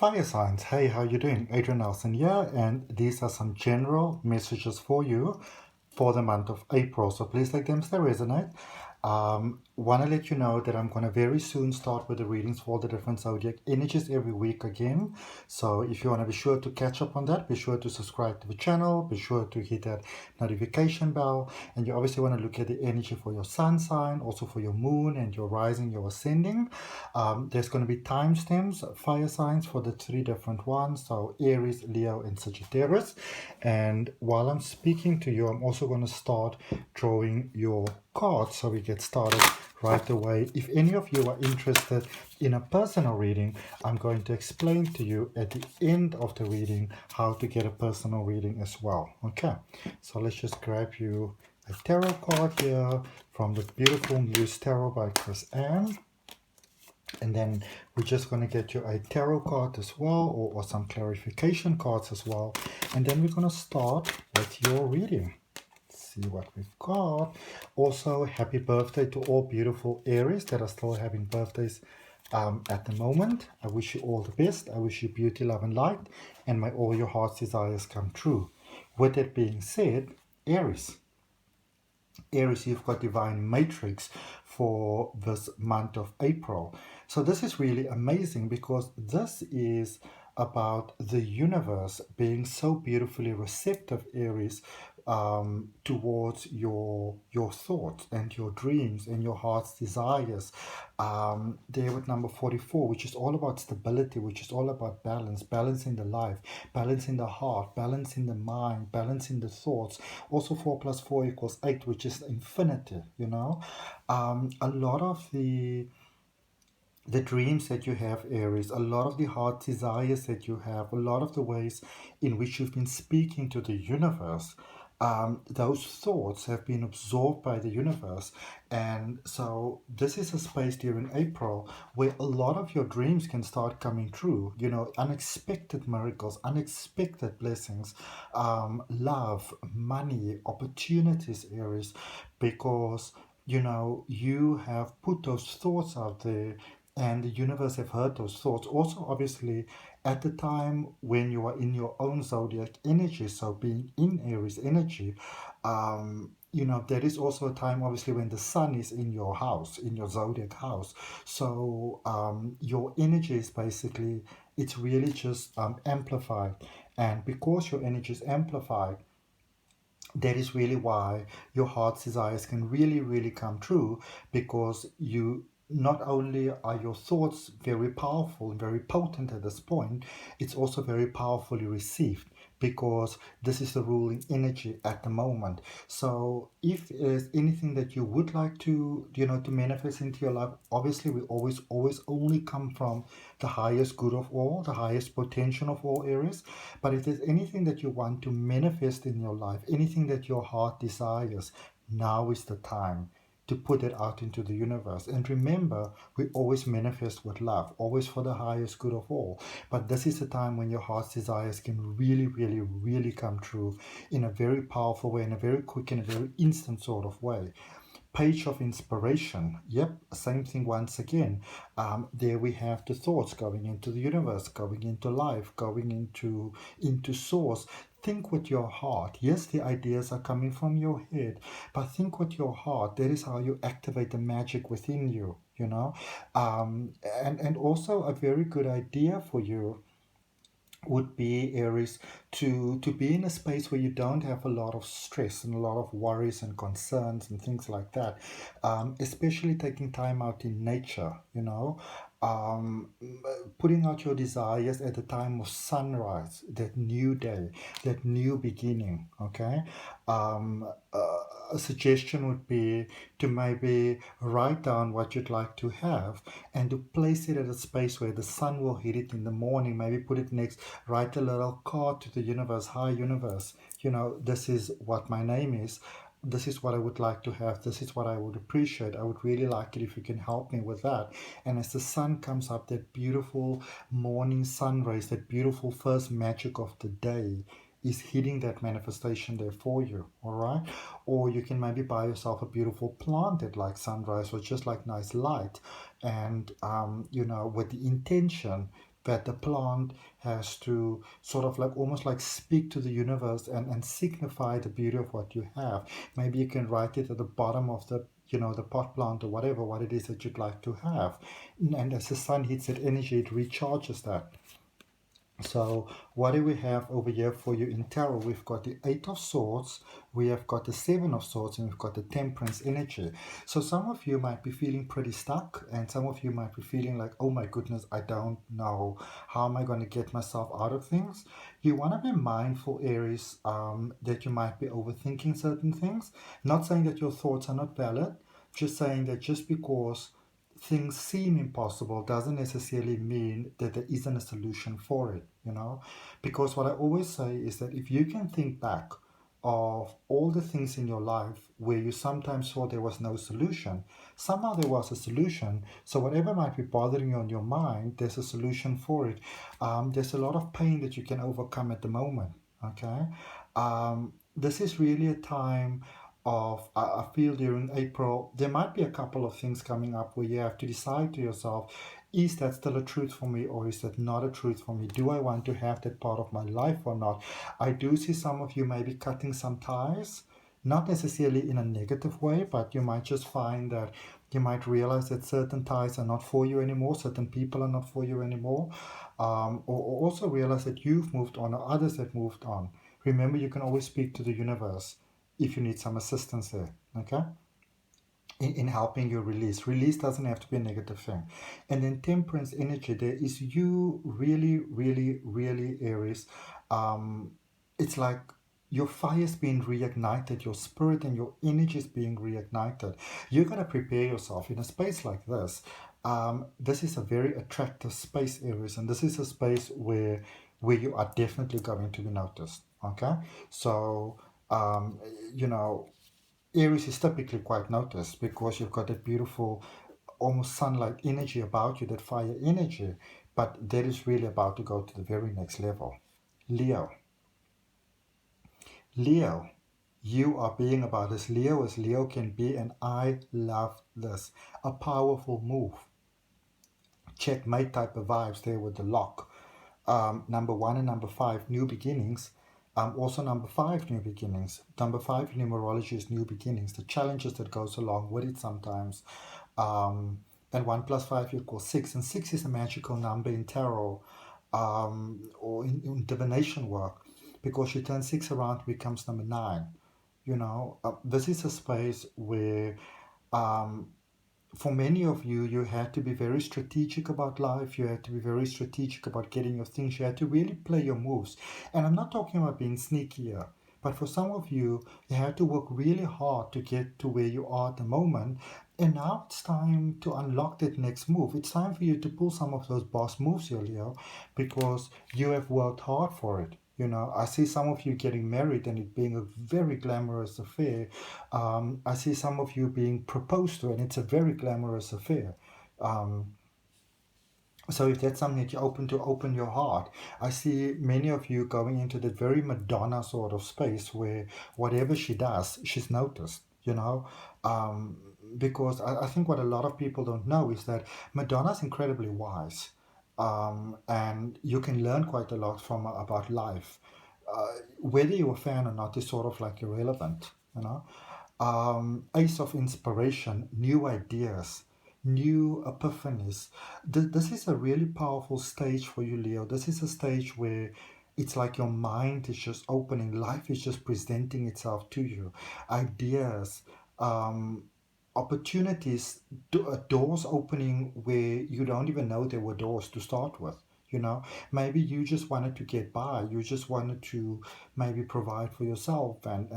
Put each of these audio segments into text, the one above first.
Fire signs, hey, how you doing? Adrian Nelson here, and these are some general messages for you for the month of April. So please take them as they resonate. Want to let you know that I'm going to very soon start with the readings for the different zodiac energies every week again. So if you want to be sure to catch up on that, be sure to subscribe to the channel, be sure to hit that notification bell, and you obviously want to look at the energy for your sun sign, also for your moon and your rising, your ascending. There's going to be timestamps, fire signs for the three different ones, so Aries, Leo, and Sagittarius. And while I'm speaking to you, I'm also going to start drawing your cards so we get started right away. If any of you are interested in a personal reading, I'm going to explain to you at the end of the reading how to get a personal reading as well. Okay, so let's just grab you a tarot card here from the beautiful Muse Tarot by Chris Ann. And then we're just going to get you a tarot card as well, or some clarification cards as well. And then we're going to start with your reading. See what we've got. Also, happy birthday to all beautiful Aries that are still having birthdays at the moment. I wish you all the best. I wish you beauty, love, and light, and may all your heart's desires come true. With that being said, Aries, you've got divine matrix for this month of April. So this is really amazing because this is about the universe being so beautifully receptive, Aries, towards your thoughts and your dreams and your heart's desires. There with number 44, which is all about stability, which is all about balance in the life, balance in the heart, balance in the mind, balance in the thoughts. Also 4 plus 4 equals 8, which is infinity, you know. A lot of the dreams that you have, Aries, a lot of the heart desires that you have, a lot of the ways in which you've been speaking to the universe, those thoughts have been absorbed by the universe. And so this is a space during April where a lot of your dreams can start coming true, you know, unexpected miracles, unexpected blessings, love, money, opportunities, Aries, because you know you have put those thoughts out there and the universe have heard those thoughts. Also, obviously, at the time when you are in your own zodiac energy, so being in Aries energy, you know, there is also a time, obviously, when the sun is in your house, in your zodiac house. So your energy is basically, it's really just amplified. And because your energy is amplified, that is really why your heart's desires can really come true, because you not only are your thoughts very powerful and very potent at this point, it's also very powerfully received because this is the ruling energy at the moment. So if there's anything that you would like to, you know, to manifest into your life, obviously we always only come from the highest good of all, the highest potential of all areas. But if there's anything that you want to manifest in your life, anything that your heart desires, now is the time to put it out into the universe. And remember, we always manifest with love, always for the highest good of all. But this is the time when your heart's desires can really come true in a very powerful way, in a very quick and a very instant sort of way. Page of inspiration. Yep, same thing once again. There we have the thoughts going into the universe, going into life, going into source. Think with your heart. Yes, the ideas are coming from your head, but think with your heart. That is how you activate the magic within you, you know. And also a very good idea for you would be, Aries, to be in a space where you don't have a lot of stress and a lot of worries and concerns and things like that, especially taking time out in nature, you know, um, putting out your desires at the time of sunrise, that new day, that new beginning. Okay, a suggestion would be to maybe write down what you'd like to have and to place it at a space where the sun will hit it in the morning. Maybe put it next, write a little card to the universe. Hi universe, you know, this is what my name is, this is what I would like to have, this is what I would appreciate, I would really like it if you can help me with that. And as the sun comes up, that beautiful morning sun rays, that beautiful first magic of the day is hitting that manifestation there for you. All right, or you can maybe buy yourself a beautiful plant that like sunrise or just like nice light, and you know, with the intention that the plant has to sort of like almost like speak to the universe and signify the beauty of what you have. Maybe you can write it at the bottom of the the pot plant or whatever, what it is that you'd like to have. And as the sun hits that energy, it recharges that. So what do we have over here for you in tarot? We've got the Eight of Swords, we have got the Seven of Swords, and we've got the Temperance energy. So some of you might be feeling pretty stuck, and some of you might be feeling like, oh my goodness, I don't know. How am I going to get myself out of things? You want to be mindful, Aries, that you might be overthinking certain things. Not saying that your thoughts are not valid, just saying that just because things seem impossible doesn't necessarily mean that there isn't a solution for it, because what I always say is that if you can think back of all the things in your life where you sometimes thought there was no solution, somehow there was a solution. So whatever might be bothering you on your mind, there's a solution for it. There's a lot of pain that you can overcome at the moment. Okay. This is really a time of, I feel during April, there might be a couple of things coming up where you have to decide to yourself, is that still a truth for me, or is that not a truth for me? Do I want to have that part of my life or not? I do see some of you maybe cutting some ties, not necessarily in a negative way, but you might just find that you might realize that certain ties are not for you anymore, certain people are not for you anymore, or also realize that you've moved on or others have moved on. Remember, you can always speak to the universe if you need some assistance there, okay? In helping you release. Release doesn't have to be a negative thing. And then temperance energy, there is you really, really, really, Aries. It's like your fire is being reignited, your spirit and your energy is being reignited. You're going to prepare yourself in a space like this. This is a very attractive space, Aries, and this is a space where you are definitely going to be noticed. Okay, so um, you know Aries is typically quite noticed because you've got that beautiful, almost sunlight energy about you, that fire energy, but that is really about to go to the very next level. Leo. Leo, you are being about as Leo as Leo can be, and I love this. A powerful move. Checkmate type of vibes there with the lock. Number 1 and number 5, new beginnings. Also number 5, new beginnings. Number 5 in numerology is new beginnings, the challenges that goes along with it sometimes. And 1 plus 5 equals 6, and 6 is a magical number in tarot, or in divination work, because you turn 6 around, it becomes number 9. This is a space where for many of you, you had to be very strategic about life. You had to be very strategic about getting your things. You had to really play your moves. And I'm not talking about being sneaky here, but for some of you, you had to work really hard to get to where you are at the moment. And now it's time to unlock that next move. It's time for you to pull some of those boss moves here, Leo, because you have worked hard for it. I see some of you getting married and it being a very glamorous affair. I see some of you being proposed to and it's a very glamorous affair. So if that's something that you're open to, open your heart. I see many of you going into that very Madonna sort of space where whatever she does, she's noticed, because I think what a lot of people don't know is that Madonna's incredibly wise. And you can learn quite a lot from her about life. Whether you're a fan or not is sort of like irrelevant. Ace of inspiration, new ideas, new epiphanies. This is a really powerful stage for you, Leo. This is a stage where it's like your mind is just opening, life is just presenting itself to you. Ideas, opportunities, doors opening where you don't even know there were doors to start with. Maybe you just wanted to get by, you just wanted to maybe provide for yourself and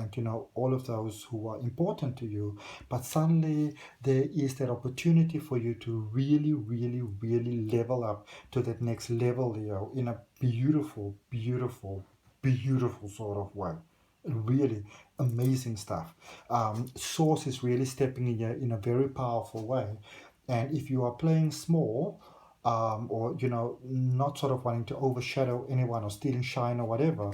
all of those who are important to you, but suddenly there is that opportunity for you to really, really, really level up to that next level, Leo, in a beautiful, beautiful, beautiful sort of way. Really amazing stuff. Source is really stepping in here in a very powerful way, and if you are playing small, or not sort of wanting to overshadow anyone or stealing shine or whatever,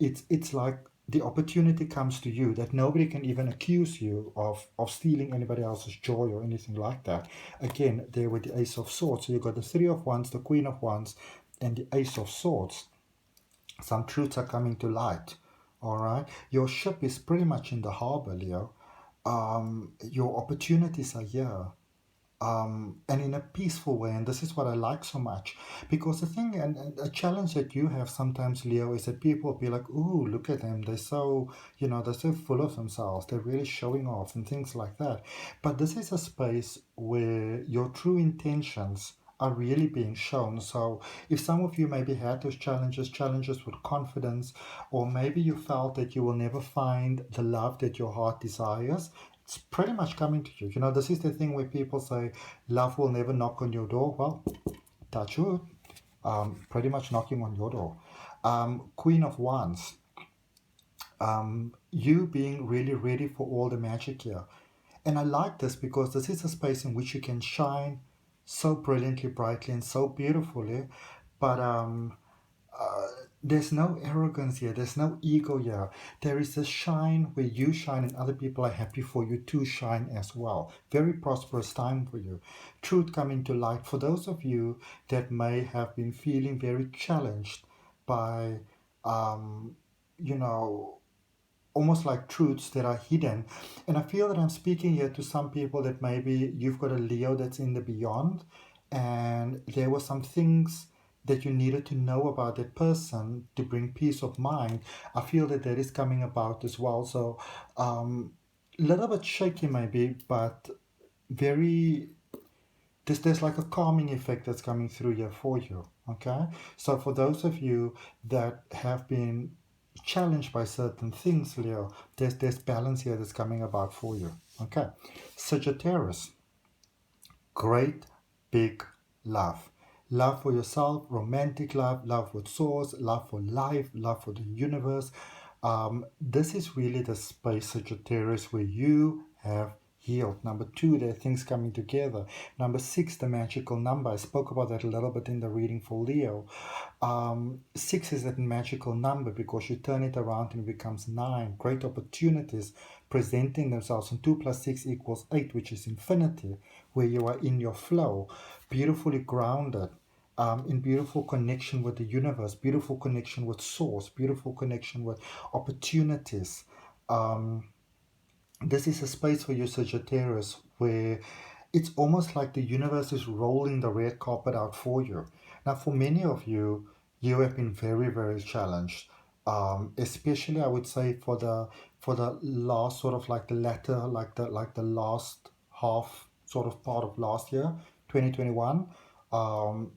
it's like the opportunity comes to you that nobody can even accuse you of stealing anybody else's joy or anything like that. Again, there with the Ace of Swords, so you've got the Three of Wands, the Queen of Wands, and the Ace of Swords. Some truths are coming to light. All right. Your ship is pretty much in the harbor, Leo. Your opportunities are here. And in a peaceful way. And this is what I like so much. Because the thing and a challenge that you have sometimes, Leo, is that people be like, ooh, look at them. They're so, they're so full of themselves. They're really showing off and things like that. But this is a space where your true intentions are really being shown. So if some of you maybe had those challenges with confidence, or maybe you felt that you will never find the love that your heart desires, it's pretty much coming to you. This is the thing where people say love will never knock on your door. Well, touch wood, pretty much knocking on your door. Queen of Wands, you being really ready for all the magic here. And I like this because this is a space in which you can shine so brilliantly, brightly, and so beautifully. But there's no arrogance here. There's no ego here. There is a shine where you shine and other people are happy for you to shine as well. Very prosperous time for you. Truth coming to light. For those of you that may have been feeling very challenged by, um, you know, almost like truths that are hidden. And I feel that I'm speaking here to some people that maybe you've got a Leo that's in the beyond, and there were some things that you needed to know about that person to bring peace of mind. I feel that that is coming about as well. So, a little bit shaky maybe, but very there's like a calming effect that's coming through here for you. Okay, so for those of you that have been challenged by certain things, Leo, there's balance here that's coming about for you. Okay, Sagittarius, great big love. Love for yourself, romantic love, love with source, love for life, love for the universe. This is really the space, Sagittarius, where you have healed. Number two, there are things coming together. Number six, the magical number. I spoke about that a little bit in the reading for Leo. Six is that magical number because you turn it around and it becomes nine. Great opportunities presenting themselves. And 2 plus 6 equals 8, which is infinity, where you are in your flow, beautifully grounded, in beautiful connection with the universe, beautiful connection with source, beautiful connection with opportunities. Um, this is a space for you, Sagittarius, where it's almost like the universe is rolling the red carpet out for you. Now, for many of you, you have been very, very challenged. Especially, I would say for the last sort of like the latter, like the last half sort of part of last year, 2021.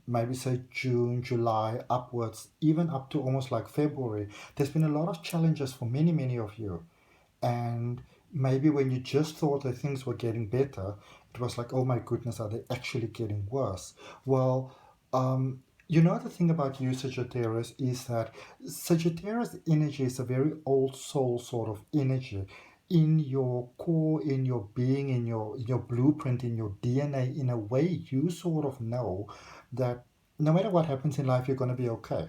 Maybe say June, July upwards, even up to almost like February. There's been a lot of challenges for many, many of you. And maybe when you just thought that things were getting better, it was like, oh my goodness, are they actually getting worse? Well, the thing about you, Sagittarius, is that Sagittarius energy is a very old soul sort of energy. In your core, in your being, in your blueprint, in your DNA, in a way, you sort of know that no matter what happens in life, you're going to be okay.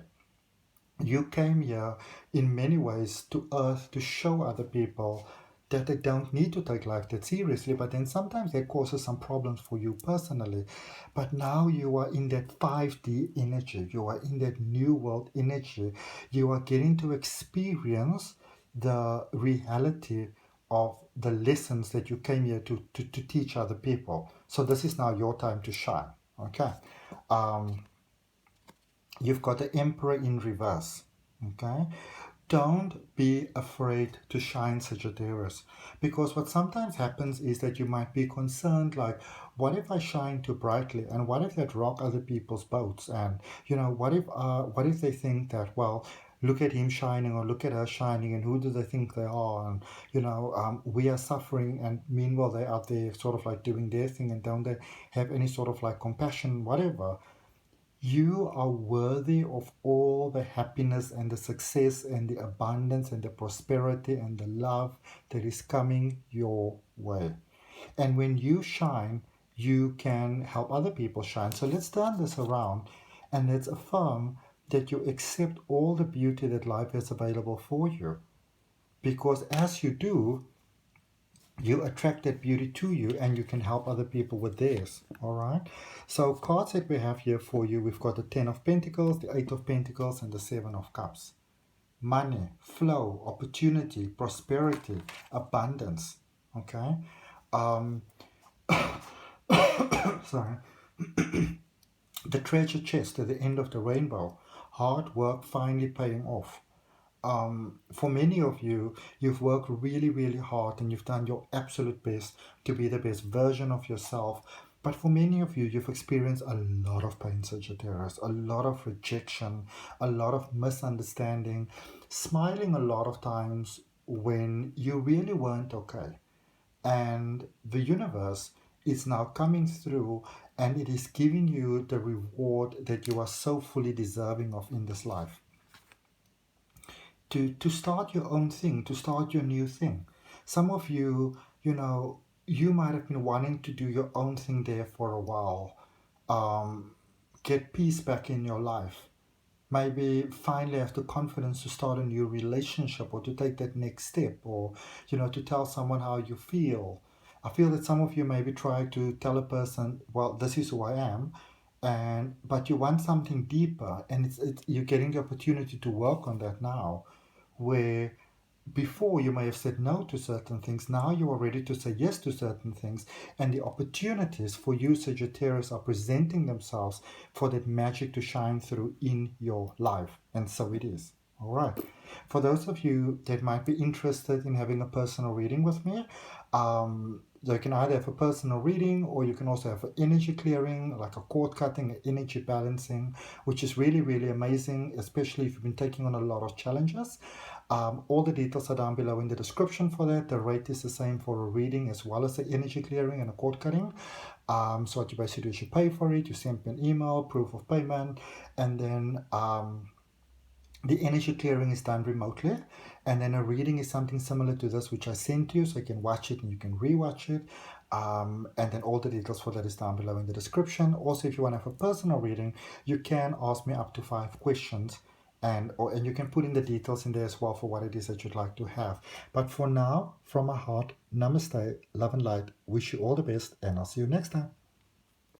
You came here in many ways to earth to show other people that they don't need to take life that seriously, but then sometimes that causes some problems for you personally. But now you are in that 5D energy, you are in that new world energy, you are getting to experience the reality of the lessons that you came here to teach other people. So this is now your time to shine. Okay. Um, You've got the Emperor in reverse. Okay? Don't be afraid to shine, Sagittarius, because what sometimes happens is that you might be concerned, like, what if I shine too brightly, and what if that rock other people's boats, and what if they think that, well, look at him shining or look at her shining, and who do they think they are, and we are suffering, and meanwhile they're out there sort of like doing their thing, and don't they have any sort of like compassion, whatever. You are worthy of all the happiness and the success and the abundance and the prosperity and the love that is coming your way. And when you shine, you can help other people shine. So let's turn this around and let's affirm that you accept all the beauty that life has available for you. Because as you do, you attract that beauty to you, and you can help other people with theirs. All right. So cards that we have here for you, we've got the 10 of Pentacles, the 8 of Pentacles, and the 7 of Cups. Money, flow, opportunity, prosperity, abundance. Okay. Um, sorry. The treasure chest at the end of the rainbow. Hard work finally paying off. For many of you, you've worked really, really hard and you've done your absolute best to be the best version of yourself. But for many of you, you've experienced a lot of pain, Sagittarius, a lot of rejection, a lot of misunderstanding, smiling a lot of times when you really weren't okay. And the universe is now coming through and it is giving you the reward that you are so fully deserving of in this life. To start your own thing, to start your new thing. Some of you, you might have been wanting to do your own thing there for a while. Get peace back in your life. Maybe finally have the confidence to start a new relationship or to take that next step, or to tell someone how you feel. I feel that some of you maybe try to tell a person, well, this is who I am, but you want something deeper, and you're getting the opportunity to work on that now, where before you may have said no to certain things, now you are ready to say yes to certain things, and the opportunities for you, Sagittarius, are presenting themselves for that magic to shine through in your life. And so it is. All right. For those of you that might be interested in having a personal reading with me, you can either have a personal reading, or you can also have an energy clearing, like a cord cutting, energy balancing, which is really, really amazing, especially if you've been taking on a lot of challenges. All the details are down below in the description for that. The rate is the same for a reading as well as the energy clearing and a cord cutting. So what you basically do is you pay for it, you send me an email, proof of payment, and then the energy clearing is done remotely, and then a reading is something similar to this, which I sent you, so you can watch it and you can rewatch it. And then all the details for that is down below in the description. Also, if you want to have a personal reading, you can ask me up to 5 questions, and you can put in the details in there as well for what it is that you'd like to have. But for now, from my heart, namaste, love and light. Wish you all the best, and I'll see you next time.